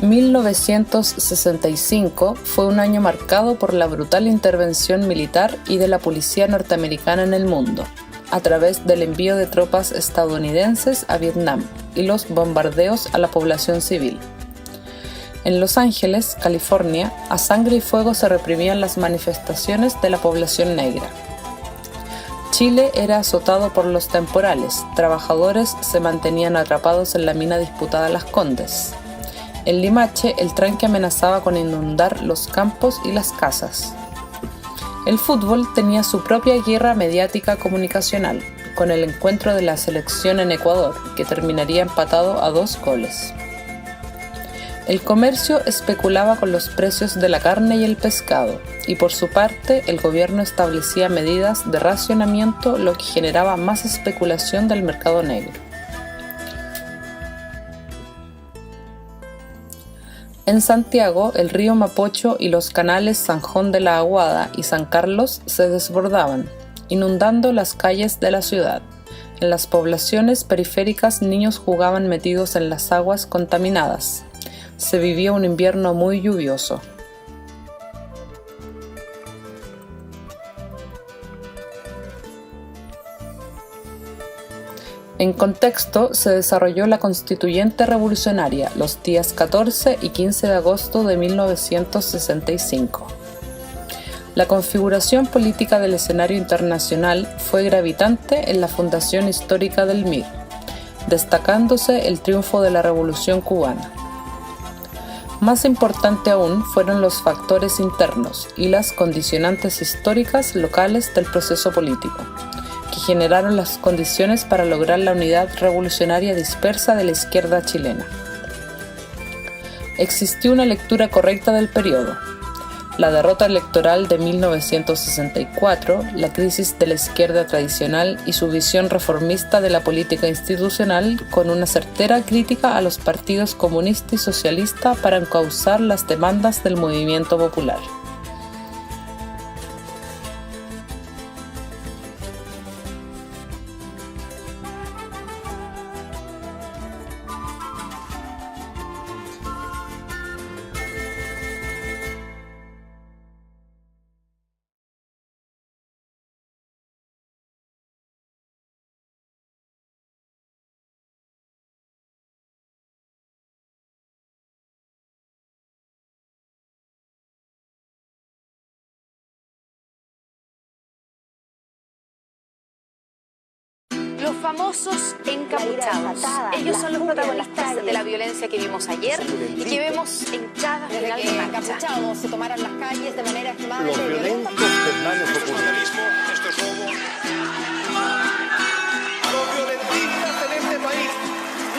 1965 fue un año marcado por la brutal intervención militar y de la policía norteamericana en el mundo, a través del envío de tropas estadounidenses a Vietnam y los bombardeos a la población civil. En Los Ángeles, California, a sangre y fuego se reprimían las manifestaciones de la población negra. Chile era azotado por los temporales, trabajadores se mantenían atrapados en la mina disputada Las Condes. En Limache, el tranque amenazaba con inundar los campos y las casas. El fútbol tenía su propia guerra mediática comunicacional, con el encuentro de la selección en Ecuador, que terminaría empatado a 2 goles. El comercio especulaba con los precios de la carne y el pescado, y por su parte el gobierno establecía medidas de racionamiento, lo que generaba más especulación del mercado negro. En Santiago, el río Mapocho y los canales Sanjón de la Aguada y San Carlos se desbordaban, inundando las calles de la ciudad. En las poblaciones periféricas, niños jugaban metidos en las aguas contaminadas. Se vivía un invierno muy lluvioso. En contexto, se desarrolló la Constituyente Revolucionaria los días 14 y 15 de agosto de 1965. La configuración política del escenario internacional fue gravitante en la fundación histórica del MIR, destacándose el triunfo de la Revolución cubana. Más importante aún fueron los factores internos y las condicionantes históricas locales del proceso político, que generaron las condiciones para lograr la unidad revolucionaria dispersa de la izquierda chilena. Existió una lectura correcta del periodo: la derrota electoral de 1964, la crisis de la izquierda tradicional y su visión reformista de la política institucional, con una certera crítica a los partidos comunista y socialista para encauzar las demandas del movimiento popular. Los famosos encapuchados. Ellos son los protagonistas de la violencia que vimos ayer y que vemos en cada final de marcha. Encapuchados se tomaron las calles de manera extremadamente Los violentos ternanos ocurridos. Esto es robo. Los violentistas en este país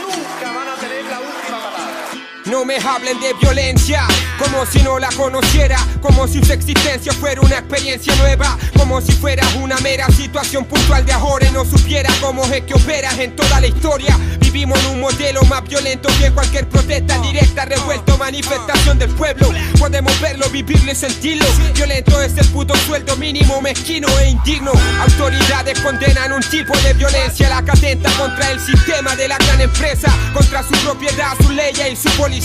nunca van a tener la última palabra. No me hablen de violencia, como si no la conociera, como si su existencia fuera una experiencia nueva, como si fuera una mera situación puntual de ahora y no supiera cómo es que operas en toda la historia. Vivimos en un modelo más violento que cualquier protesta directa, revuelto, manifestación del pueblo. Podemos verlo, vivirlo y sentirlo. Violento es el puto sueldo mínimo, mezquino e indigno. Autoridades condenan un tipo de violencia, la que atenta contra el sistema de la gran empresa, contra su propiedad, su ley y su policía,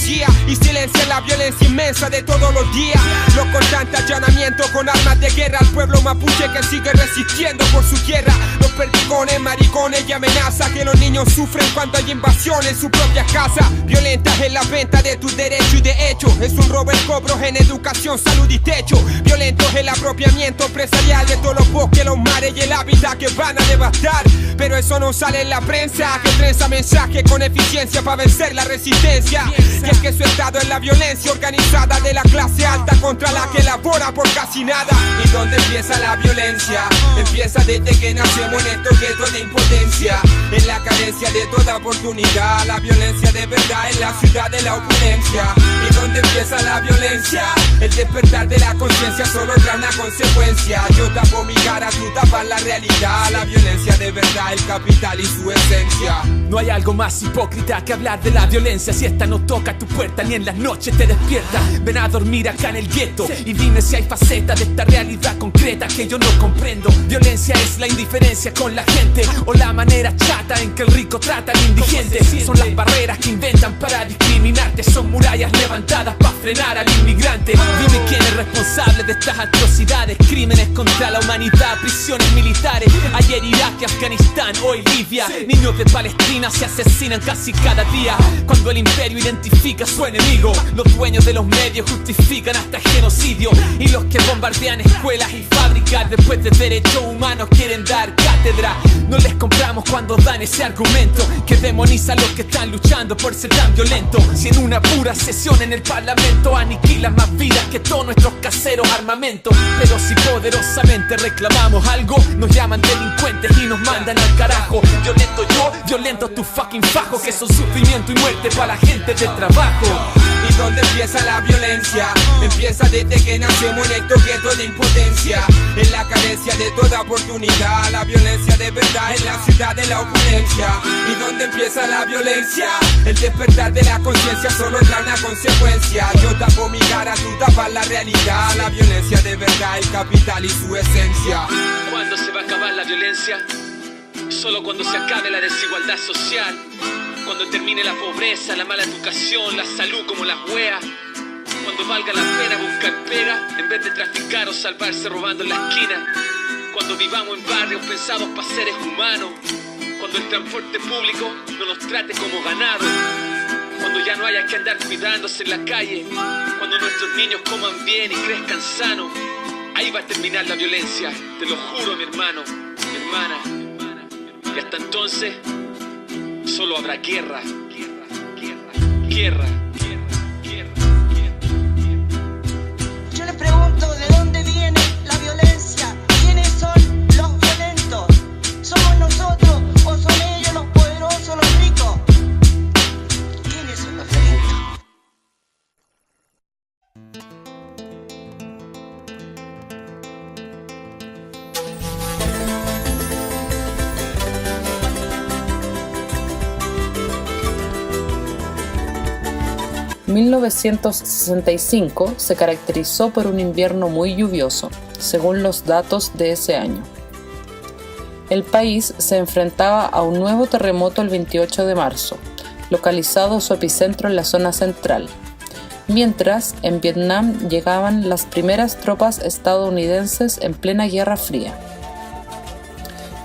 y silencian la violencia inmensa de todos los días. Los constantes allanamientos con armas de guerra al pueblo mapuche que sigue resistiendo por su tierra. Los perdigones, maricones y amenazas que los niños sufren cuando hay invasión en sus propias casas. Violentas en la venta de tus derechos y de hecho es un robo el cobro en educación, salud y techo. Violentos el apropiamiento empresarial de todos los bosques, los mares y el hábitat que van a devastar. Pero eso no sale en la prensa, que trenza mensaje con eficiencia para vencer la resistencia. Y es que su estado es la violencia organizada de la clase alta contra la que labora por casi nada. ¿Y dónde empieza la violencia? Empieza desde que nacemos en estos guetos de impotencia, en la carencia de toda oportunidad. La violencia de verdad en la ciudad de la opulencia. ¿Y dónde empieza la violencia? El despertar de la conciencia solo trae una consecuencia. Yo tapo mi cara, tú tapas la realidad. La violencia de verdad, el capital y su esencia. No hay algo más hipócrita que hablar de la violencia. Si esta nos toca, toca tu puerta ni en las noches te despierta. Ven a dormir acá en el gueto y dime si hay facetas de esta realidad concreta que yo no comprendo. Violencia es la indiferencia con la gente o la manera chata en que el rico trata al indigente. Son las barreras que inventan para discriminarte, son murallas levantadas para frenar al inmigrante. Dime quién es responsable de estas atrocidades, crímenes contra la humanidad, prisiones militares. Ayer Irak y Afganistán, hoy Libia. Niños de Palestina se asesinan casi cada día. Cuando el imperio identifica a su enemigo, los dueños de los medios justifican hasta genocidio. Y los que bombardean escuelas y fábricas después de derechos humanos quieren dar cátedra. No les compramos cuando dan ese argumento que demoniza a los que están luchando por ser tan violentos. Si en una pura sesión en el parlamento aniquilan más vidas que todos nuestros caseros armamentos. Pero si poderosamente reclamamos algo, nos llaman delincuentes y nos mandan al carajo. Violento yo, violento tu fucking fajo, que son sufrimiento y muerte para la gente de trabajo. ¿Y dónde empieza la violencia? Empieza desde que nacemos en estos guetos de impotencia, en la carencia de toda oportunidad. La violencia de verdad en la ciudad de la opulencia. ¿Y dónde empieza la violencia? El despertar de la conciencia solo trae una consecuencia. Yo tapo mi cara, tú tapas la realidad. La violencia de verdad, el capital y su esencia. ¿Cuándo se va a acabar la violencia? Solo cuando se acabe la desigualdad social, cuando termine la pobreza, la mala educación, la salud como las weas. Cuando valga la pena buscar pega en vez de traficar o salvarse robando en la esquina. Cuando vivamos en barrios pensados para seres humanos. Cuando el transporte público no nos trate como ganado. Cuando ya no haya que andar cuidándose en la calle. Cuando nuestros niños coman bien y crezcan sanos. Ahí va a terminar la violencia, te lo juro, mi hermano, mi hermana. Y hasta entonces solo habrá guerra, guerra. Yo les pregunto, ¿de dónde viene la violencia? ¿Quiénes son los violentos? ¿Somos nosotros o son ellos los poderosos, los ricos? ¿Quiénes son los violentos? 1965 se caracterizó por un invierno muy lluvioso, según los datos de ese año. El país se enfrentaba a un nuevo terremoto el 28 de marzo, localizado su epicentro en la zona central, mientras en Vietnam llegaban las primeras tropas estadounidenses en plena Guerra Fría.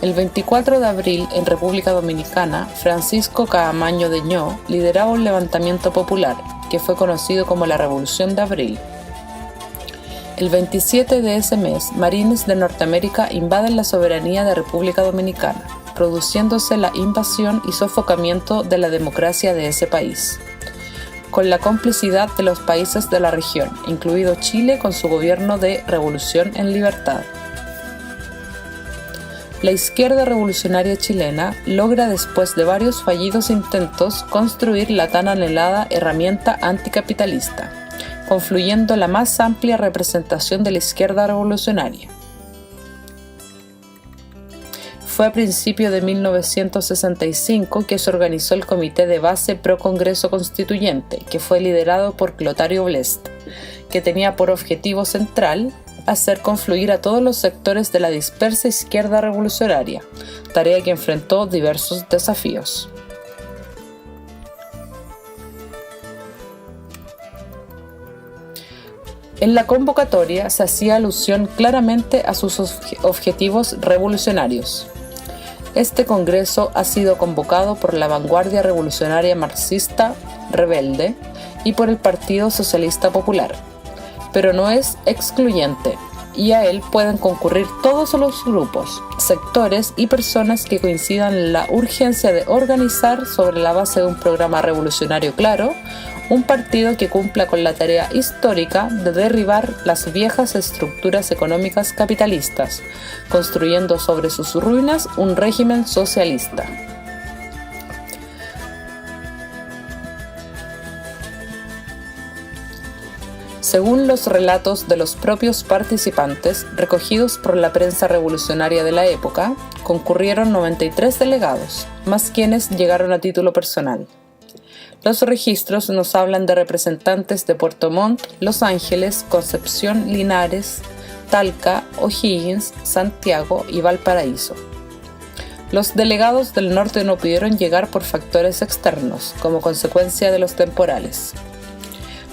El 24 de abril, en República Dominicana, Francisco Caamaño de Ño lideraba un levantamiento popular, que fue conocido como la Revolución de Abril. El 27 de ese mes, marines de Norteamérica invaden la soberanía de República Dominicana, produciéndose la invasión y sofocamiento de la democracia de ese país, con la complicidad de los países de la región, incluido Chile con su gobierno de Revolución en Libertad. La izquierda revolucionaria chilena logra, después de varios fallidos intentos, construir la tan anhelada herramienta anticapitalista, confluyendo la más amplia representación de la izquierda revolucionaria. Fue a principios de 1965 que se organizó el Comité de Base Pro Congreso Constituyente, que fue liderado por Clotario Blest, que tenía por objetivo central hacer confluir a todos los sectores de la dispersa izquierda revolucionaria, tarea que enfrentó diversos desafíos. En la convocatoria se hacía alusión claramente a sus objetivos revolucionarios. Este congreso ha sido convocado por la vanguardia revolucionaria marxista rebelde y por el Partido Socialista Popular, pero no es excluyente, y a él pueden concurrir todos los grupos, sectores y personas que coincidan en la urgencia de organizar, sobre la base de un programa revolucionario claro, un partido que cumpla con la tarea histórica de derribar las viejas estructuras económicas capitalistas, construyendo sobre sus ruinas un régimen socialista. Según los relatos de los propios participantes, recogidos por la prensa revolucionaria de la época, concurrieron 93 delegados, más quienes llegaron a título personal. Los registros nos hablan de representantes de Puerto Montt, Los Ángeles, Concepción, Linares, Talca, O'Higgins, Santiago y Valparaíso. Los delegados del norte no pudieron llegar por factores externos, como consecuencia de los temporales.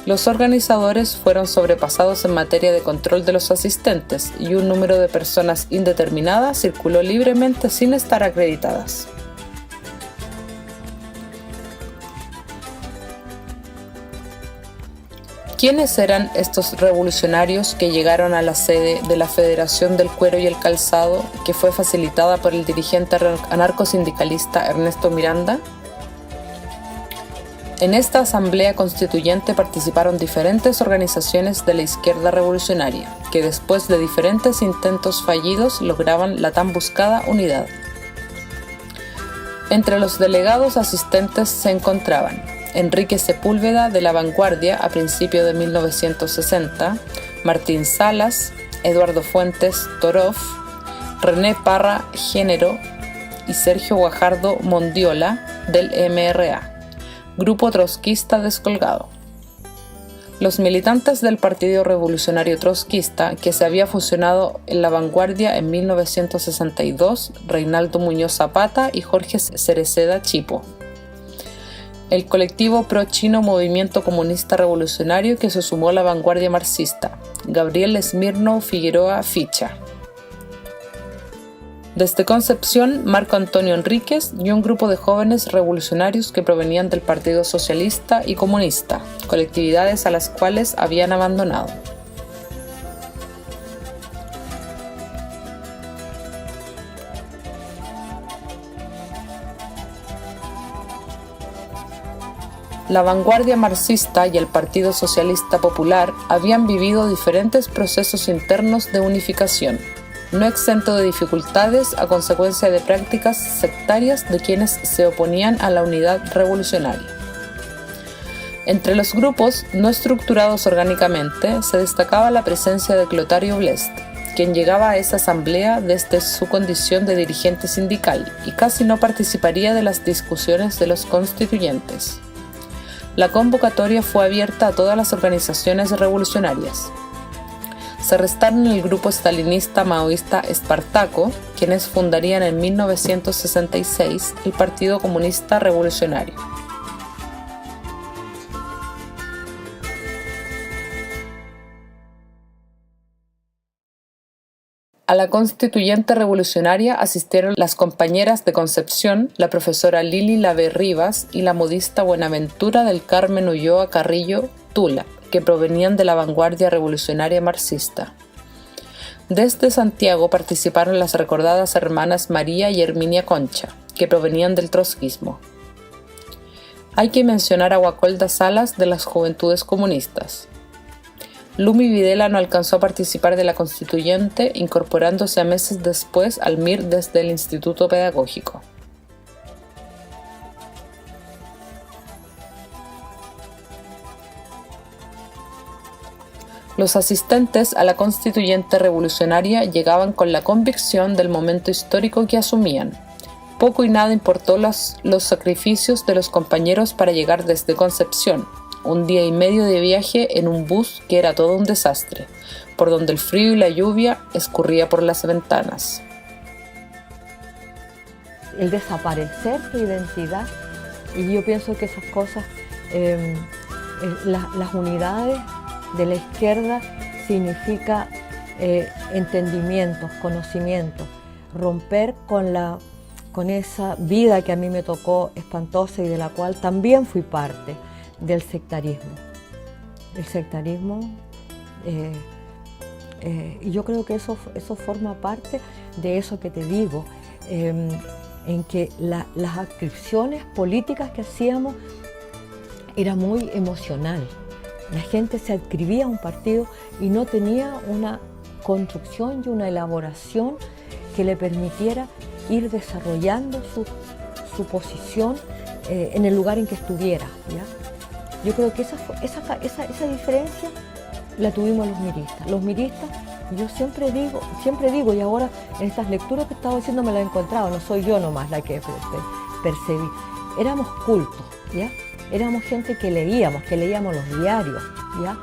Los organizadores fueron sobrepasados en materia de control de los asistentes y un número de personas indeterminada circuló libremente sin estar acreditadas. ¿Quiénes eran estos revolucionarios que llegaron a la sede de la Federación del Cuero y el Calzado, que fue facilitada por el dirigente anarcosindicalista Ernesto Miranda? En esta asamblea constituyente participaron diferentes organizaciones de la izquierda revolucionaria, que después de diferentes intentos fallidos lograban la tan buscada unidad. Entre los delegados asistentes se encontraban Enrique Sepúlveda de La Vanguardia a principios de 1960, Martín Salas, Eduardo Fuentes Torof, René Parra Género y Sergio Guajardo Mondiola del MRA. Grupo trotskista descolgado. Los militantes del Partido Revolucionario Trotskista, que se había fusionado en La Vanguardia en 1962, Reinaldo Muñoz Zapata y Jorge Cereceda Chipo. El colectivo pro-chino Movimiento Comunista Revolucionario, que se sumó a La Vanguardia Marxista, Gabriel Smirnov Figueroa Ficha. Desde Concepción, Marco Antonio Enríquez y un grupo de jóvenes revolucionarios que provenían del Partido Socialista y Comunista, colectividades a las cuales habían abandonado. La Vanguardia Marxista y el Partido Socialista Popular habían vivido diferentes procesos internos de unificación, no exento de dificultades a consecuencia de prácticas sectarias de quienes se oponían a la unidad revolucionaria. Entre los grupos no estructurados orgánicamente se destacaba la presencia de Clotario Blest, quien llegaba a esa asamblea desde su condición de dirigente sindical y casi no participaría de las discusiones de los constituyentes. La convocatoria fue abierta a todas las organizaciones revolucionarias. Se restaron el grupo estalinista maoísta Espartaco, quienes fundarían en 1966 el Partido Comunista Revolucionario. A la constituyente revolucionaria asistieron las compañeras de Concepción, la profesora Lili Lavé Rivas y la modista Buenaventura del Carmen Ulloa Carrillo Tula, que provenían de la Vanguardia Revolucionaria Marxista. Desde Santiago participaron las recordadas hermanas María y Herminia Concha, que provenían del trotskismo. Hay que mencionar a Guacolda Salas de las Juventudes Comunistas. Lumi Videla no alcanzó a participar de la constituyente, incorporándose a meses después al MIR desde el Instituto Pedagógico. Los asistentes a la constituyente revolucionaria llegaban con la convicción del momento histórico que asumían. Poco y nada importó los sacrificios de los compañeros para llegar desde Concepción, un día y medio de viaje en un bus que era todo un desastre, por donde el frío y la lluvia escurría por las ventanas. El desaparecer de identidad, y yo pienso que esas cosas, las unidades de la izquierda significa entendimientos, conocimientos, romper con esa vida que a mí me tocó espantosa y de la cual también fui parte, del sectarismo. El sectarismo, y yo creo que eso forma parte de eso que te digo, en que las adscripciones políticas que hacíamos era muy emocional. La gente se adscribía a un partido y no tenía una construcción y una elaboración que le permitiera ir desarrollando su posición en el lugar en que estuviera, ¿ya? Yo creo que esa diferencia la tuvimos los miristas. Los miristas, yo siempre digo, y ahora en estas lecturas que estaba diciendo me la he encontrado, no soy yo nomás la que percibí. Éramos cultos, ¿ya? éramos gente que leíamos los diarios, ¿ya?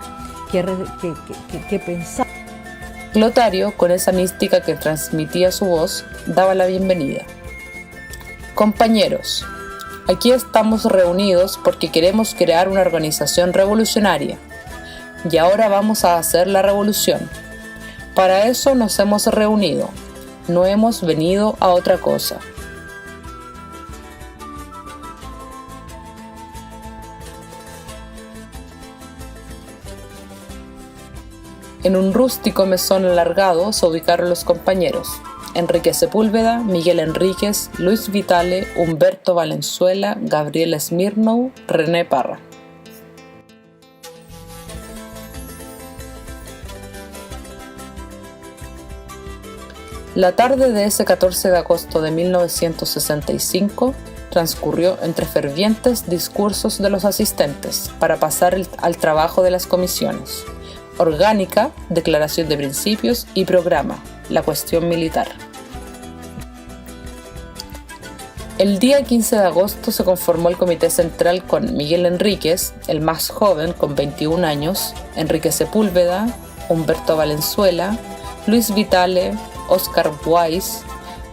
Que pensábamos. Clotario, con esa mística que transmitía su voz, daba la bienvenida. Compañeros, aquí estamos reunidos porque queremos crear una organización revolucionaria. Y ahora vamos a hacer la revolución. Para eso nos hemos reunido. No hemos venido a otra cosa. En un rústico mesón alargado se ubicaron los compañeros: Enrique Sepúlveda, Miguel Enríquez, Luis Vitale, Humberto Valenzuela, Gabriel Smirnow, René Parra. La tarde de ese 14 de agosto de 1965 transcurrió entre fervientes discursos de los asistentes para pasar al trabajo de las comisiones: orgánica, declaración de principios y programa, la cuestión militar. El día 15 de agosto se conformó el comité central con Miguel Enríquez, el más joven con 21 años, Enrique Sepúlveda, Humberto Valenzuela, Luis Vitale, Oscar Weiss,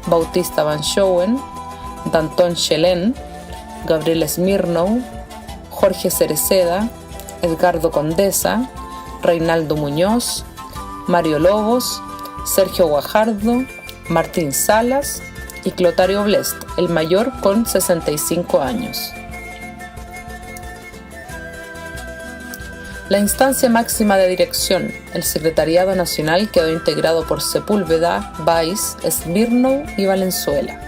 Bautista Van Schoen, Danton Chelén, Gabriel Smirnow, Jorge Cereceda, Edgardo Condesa, Reinaldo Muñoz, Mario Lobos, Sergio Guajardo, Martín Salas y Clotario Blest, el mayor, con 65 años. La instancia máxima de dirección, el Secretariado Nacional, quedó integrado por Sepúlveda, Weiss, Smirnow y Valenzuela.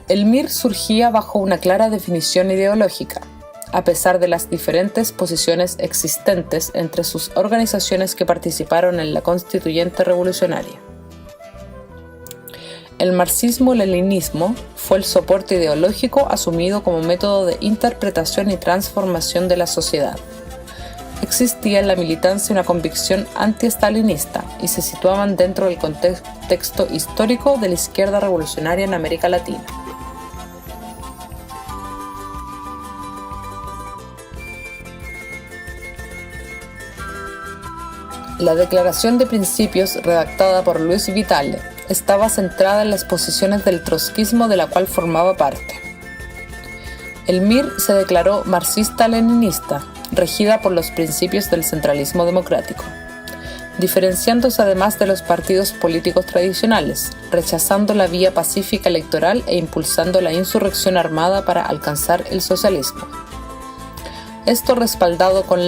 El MIR surgía bajo una clara definición ideológica, a pesar de las diferentes posiciones existentes entre sus organizaciones que participaron en la constituyente revolucionaria. El marxismo-leninismo fue el soporte ideológico asumido como método de interpretación y transformación de la sociedad. Existía en la militancia una convicción anti-estalinista y se situaban dentro del contexto histórico de la izquierda revolucionaria en América Latina. La declaración de principios redactada por Luis Vitale estaba centrada en las posiciones del trotskismo de la cual formaba parte. El MIR se declaró marxista-leninista, regida por los principios del centralismo democrático, diferenciándose además de los partidos políticos tradicionales, rechazando la vía pacífica electoral e impulsando la insurrección armada para alcanzar el socialismo. Esto respaldado con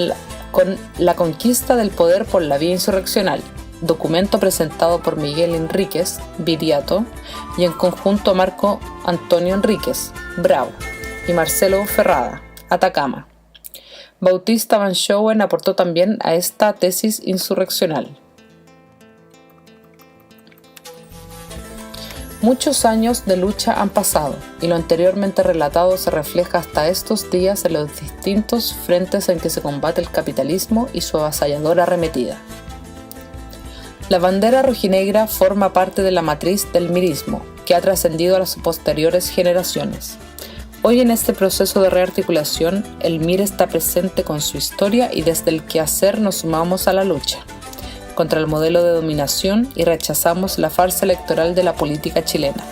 la conquista del poder por la vía insurreccional, documento presentado por Miguel Enríquez, Viriato, y en conjunto Marco Antonio Enríquez, Bravo, y Marcelo Ferrada, Atacama. Bautista Van Schoen aportó también a esta tesis insurreccional. Muchos años de lucha han pasado, y lo anteriormente relatado se refleja hasta estos días en los distintos frentes en que se combate el capitalismo y su avasalladora arremetida. La bandera rojinegra forma parte de la matriz del mirismo, que ha trascendido a las posteriores generaciones. Hoy, en este proceso de rearticulación, el MIR está presente con su historia y desde el quehacer nos sumamos a la lucha contra el modelo de dominación y rechazamos la farsa electoral de la política chilena,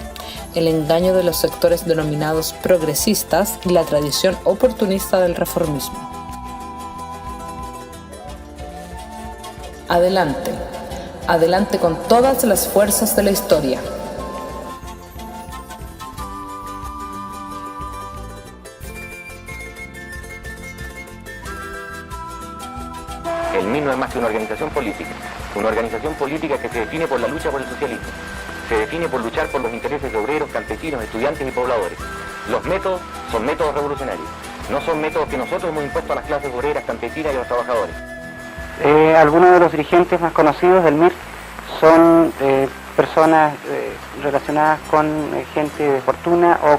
el engaño de los sectores denominados progresistas y la tradición oportunista del reformismo. Adelante, adelante con todas las fuerzas de la historia. El MIR no es más que una organización política que se define por la lucha por el socialismo, se define por luchar por los intereses de obreros, campesinos, estudiantes y pobladores. Los métodos son métodos revolucionarios, no son métodos que nosotros hemos impuesto a las clases obreras, campesinas y a los trabajadores. Algunos de los dirigentes más conocidos del MIR son personas relacionadas con gente de fortuna o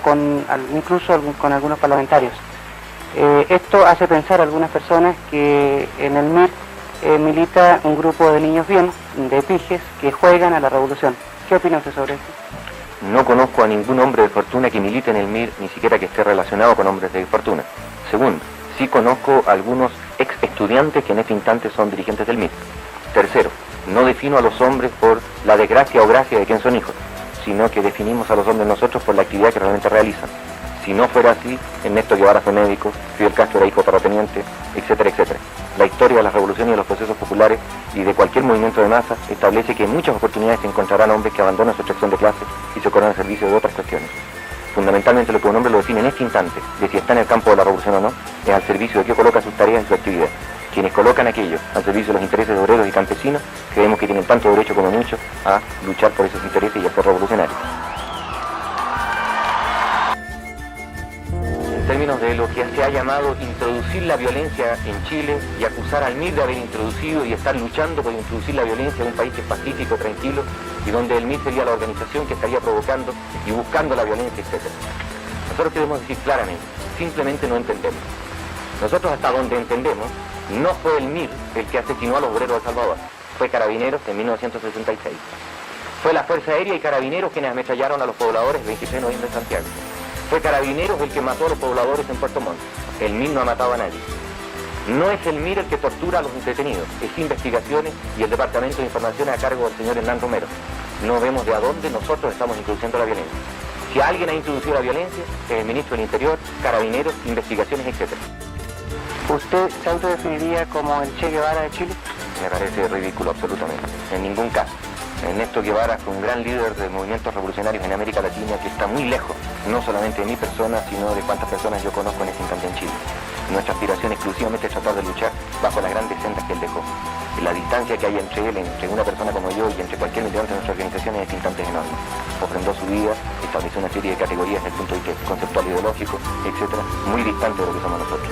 incluso con algunos parlamentarios. Esto hace pensar a algunas personas que en el MIR milita un grupo de niños bien, de pijes, que juegan a la revolución. ¿Qué opina usted sobre esto? No conozco a ningún hombre de fortuna que milite en el MIR, ni siquiera que esté relacionado con hombres de fortuna. Segundo, sí conozco a algunos ex estudiantes que en este instante son dirigentes del MIR. Tercero, no defino a los hombres por la desgracia o gracia de quien son hijos, sino que definimos a los hombres nosotros por la actividad que realmente realizan. Si no fuera así, Ernesto Guevara fue médico, Fidel Castro era hijo terrateniente, etcétera, etcétera. La historia de las revoluciones y de los procesos populares y de cualquier movimiento de masa establece que en muchas oportunidades se encontrarán hombres que abandonan su extracción de clase y se colocan al servicio de otras cuestiones. Fundamentalmente lo que un hombre lo define en este instante, de si está en el campo de la revolución o no, es al servicio de qué coloca sus tareas y su actividad. Quienes colocan aquello al servicio de los intereses de obreros y campesinos, creemos que tienen tanto derecho como muchos a luchar por esos intereses y a ser revolucionarios. En términos de lo que se ha llamado introducir la violencia en Chile y acusar al MIR de haber introducido y estar luchando por introducir la violencia en un país que es pacífico, tranquilo, y donde el MIR sería la organización que estaría provocando y buscando la violencia, etc. Nosotros queremos decir claramente, simplemente no entendemos. Nosotros hasta donde entendemos, no fue el MIR el que asesinó a los obreros de El Salvador, fue Carabineros en 1966. Fue la Fuerza Aérea y Carabineros quienes ametrallaron a los pobladores el 26 de noviembre en Santiago. Fue Carabineros el que mató a los pobladores en Puerto Montt. El MIR no ha matado a nadie. No es el MIR el que tortura a los detenidos, es Investigaciones y el Departamento de Informaciones a cargo del señor Hernán Romero. No vemos de a dónde nosotros estamos introduciendo la violencia. Si alguien ha introducido la violencia, es el Ministro del Interior, Carabineros, Investigaciones, etc. ¿Usted se autodefiniría como el Che Guevara de Chile? Me parece ridículo, absolutamente. En ningún caso. Ernesto Guevara fue un gran líder de movimientos revolucionarios en América Latina que está muy lejos, no solamente de mi persona, sino de cuántas personas yo conozco en este instante en Chile. Nuestra aspiración exclusivamente es tratar de luchar bajo las grandes sendas que él dejó. Y la distancia que hay entre él, entre una persona como yo y entre cualquier militante de nuestra organización en este instante es enorme. Ofrendó su vida, estableció una serie de categorías desde el punto de vista conceptual, ideológico, etc., muy distante de lo que somos nosotros.